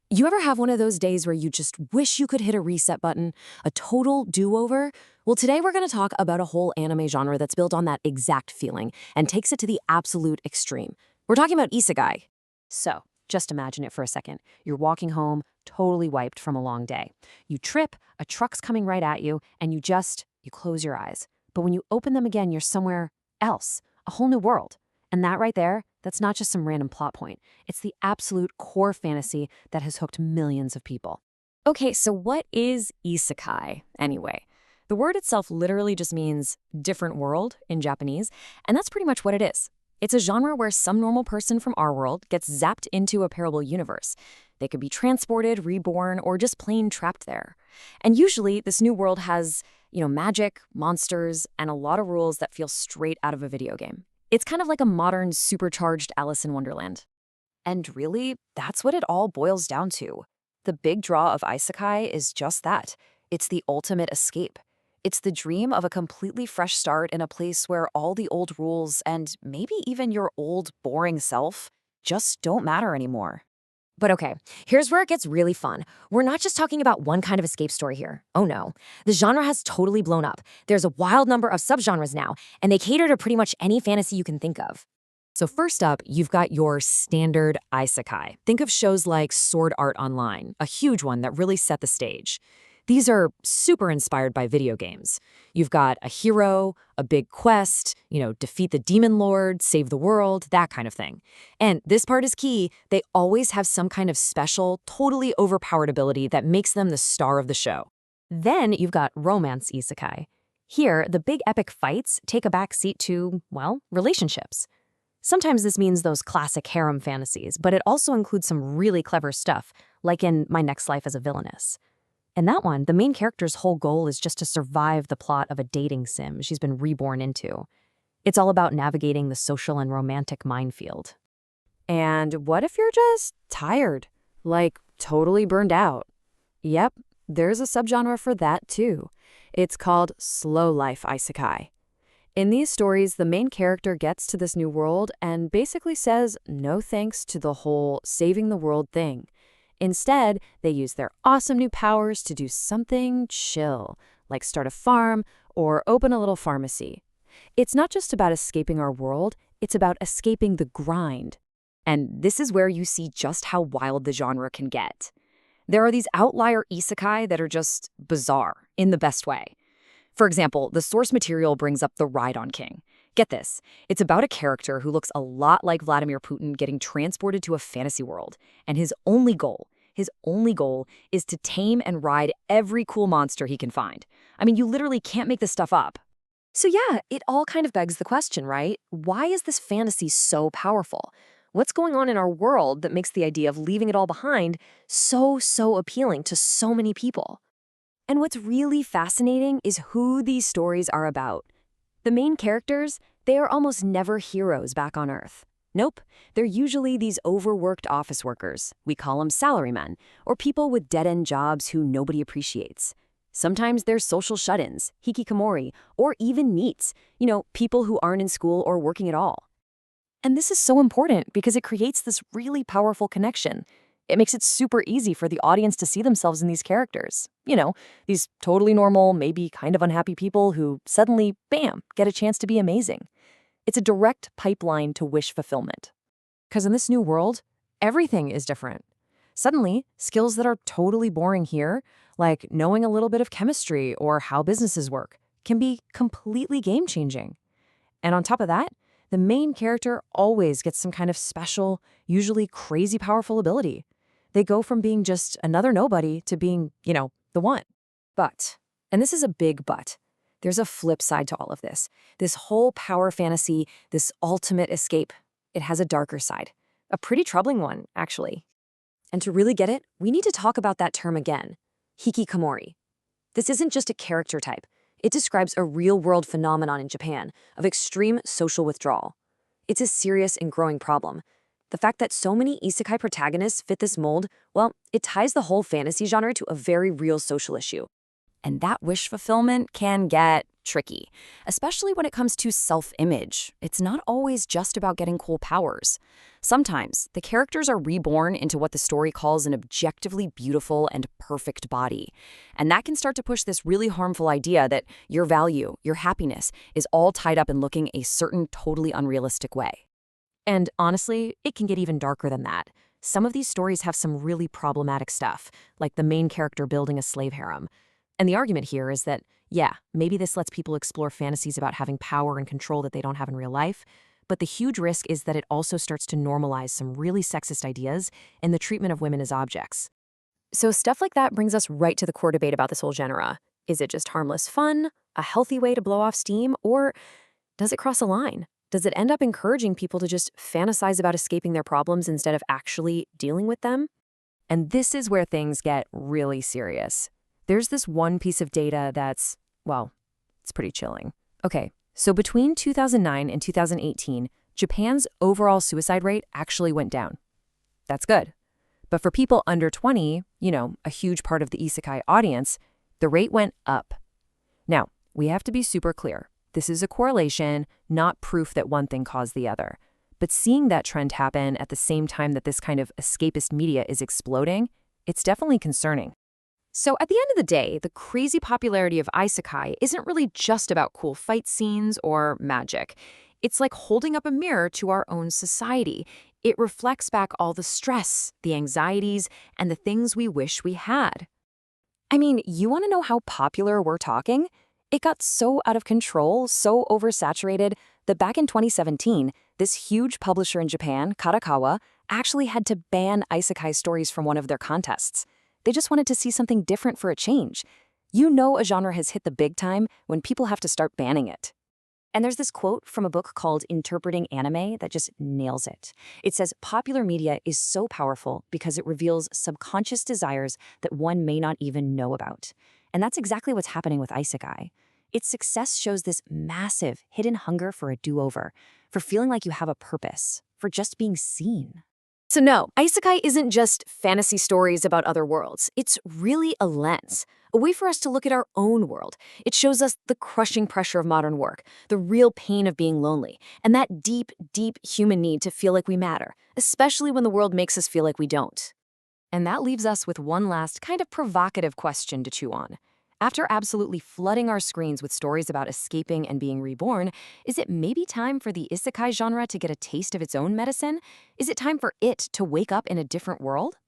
You ever have one of those days where you just wish you could hit a reset button, a total do-over? Well, today we're going to talk about a whole anime genre that's built on that exact feeling and takes it to the absolute extreme. We're talking about Isekai. So, just imagine it for a second. You're walking home, totally wiped from a long day. You trip, a truck's coming right at you, and you close your eyes. But when you open them again, you're somewhere else, a whole new world. And that right there, that's not just some random plot point. It's the absolute core fantasy that has hooked millions of people. Okay, so what is Isekai, anyway? The word itself literally just means different world in Japanese, and that's pretty much what it is. It's a genre where some normal person from our world gets zapped into a parallel universe. They could be transported, reborn, or just plain trapped there. And usually, this new world has, magic, monsters, and a lot of rules that feel straight out of a video game. It's kind of like a modern, supercharged Alice in Wonderland. And really, that's what it all boils down to. The big draw of Isekai is just that. It's the ultimate escape. It's the dream of a completely fresh start in a place where all the old rules and maybe even your old, boring self just don't matter anymore. But okay, here's where it gets really fun. We're not just talking about one kind of escape story here. Oh no. The genre has totally blown up. There's a wild number of subgenres now, and they cater to pretty much any fantasy you can think of. So first up, you've got your standard Isekai. Think of shows like Sword Art Online, a huge one that really set the stage. These are super inspired by video games. You've got a hero, a big quest, defeat the demon lord, save the world, that kind of thing. And this part is key. They always have some kind of special, totally overpowered ability that makes them the star of the show. Then you've got romance isekai. Here, the big epic fights take a backseat to, relationships. Sometimes this means those classic harem fantasies, but it also includes some really clever stuff, like in My Next Life as a Villainess. In that one, the main character's whole goal is just to survive the plot of a dating sim she's been reborn into. It's all about navigating the social and romantic minefield. And what if you're just tired? Like, totally burned out? Yep, there's a subgenre for that too. It's called slow life isekai. In these stories, the main character gets to this new world and basically says no thanks to the whole saving the world thing. Instead, they use their awesome new powers to do something chill, like start a farm or open a little pharmacy. It's not just about escaping our world, it's about escaping the grind. And this is where you see just how wild the genre can get. There are these outlier isekai that are just bizarre, in the best way. For example, the source material brings up the Ride-on King. Get this, it's about a character who looks a lot like Vladimir Putin getting transported to a fantasy world, and his only goal is to tame and ride every cool monster he can find. I mean, you literally can't make this stuff up. So yeah, it all kind of begs the question, right? Why is this fantasy so powerful? What's going on in our world that makes the idea of leaving it all behind so appealing to so many people? And what's really fascinating is who these stories are about. The main characters, they are almost never heroes back on Earth. Nope, they're usually these overworked office workers. We call them salarymen, or people with dead-end jobs who nobody appreciates. Sometimes they're social shut-ins, hikikomori, or even NEETs, people who aren't in school or working at all. And this is so important because it creates this really powerful connection. It makes it super easy for the audience to see themselves in these characters. These totally normal, maybe kind of unhappy people who suddenly, bam, get a chance to be amazing. It's a direct pipeline to wish fulfillment. Because in this new world, everything is different. Suddenly, skills that are totally boring here, like knowing a little bit of chemistry or how businesses work, can be completely game-changing. And on top of that, the main character always gets some kind of special, usually crazy powerful ability. They go from being just another nobody to being, the one. But, and this is a big but, there's a flip side to all of this. This whole power fantasy, this ultimate escape, it has a darker side. A pretty troubling one, actually. And to really get it, we need to talk about that term again, hikikomori. This isn't just a character type. It describes a real-world phenomenon in Japan of extreme social withdrawal. It's a serious and growing problem. The fact that so many isekai protagonists fit this mold, it ties the whole fantasy genre to a very real social issue. And that wish fulfillment can get tricky, especially when it comes to self-image. It's not always just about getting cool powers. Sometimes, the characters are reborn into what the story calls an objectively beautiful and perfect body. And that can start to push this really harmful idea that your value, your happiness, is all tied up in looking a certain totally unrealistic way. And honestly, it can get even darker than that. Some of these stories have some really problematic stuff, like the main character building a slave harem. And the argument here is that, yeah, maybe this lets people explore fantasies about having power and control that they don't have in real life, but the huge risk is that it also starts to normalize some really sexist ideas in the treatment of women as objects. So stuff like that brings us right to the core debate about this whole genre. Is it just harmless fun, a healthy way to blow off steam, or does it cross a line? Does it end up encouraging people to just fantasize about escaping their problems instead of actually dealing with them? And this is where things get really serious. There's this one piece of data that's, well, it's pretty chilling. Okay, so between 2009 and 2018, Japan's overall suicide rate actually went down. That's good. But for people under 20, a huge part of the Isekai audience, the rate went up. Now, we have to be super clear. This is a correlation, not proof that one thing caused the other. But seeing that trend happen at the same time that this kind of escapist media is exploding, it's definitely concerning. So at the end of the day, the crazy popularity of Isekai isn't really just about cool fight scenes or magic. It's like holding up a mirror to our own society. It reflects back all the stress, the anxieties, and the things we wish we had. I mean, you want to know how popular we're talking? It got so out of control, so oversaturated, that back in 2017, this huge publisher in Japan, Kadokawa, actually had to ban Isekai stories from one of their contests. They just wanted to see something different for a change. A genre has hit the big time when people have to start banning it. And there's this quote from a book called Interpreting Anime that just nails it. It says, popular media is so powerful because it reveals subconscious desires that one may not even know about. And that's exactly what's happening with Isekai. Its success shows this massive hidden hunger for a do-over, for feeling like you have a purpose, for just being seen. So no, Isekai isn't just fantasy stories about other worlds. It's really a lens, a way for us to look at our own world. It shows us the crushing pressure of modern work, the real pain of being lonely, and that deep, deep human need to feel like we matter, especially when the world makes us feel like we don't. And that leaves us with one last kind of provocative question to chew on. After absolutely flooding our screens with stories about escaping and being reborn, is it maybe time for the isekai genre to get a taste of its own medicine? Is it time for it to wake up in a different world?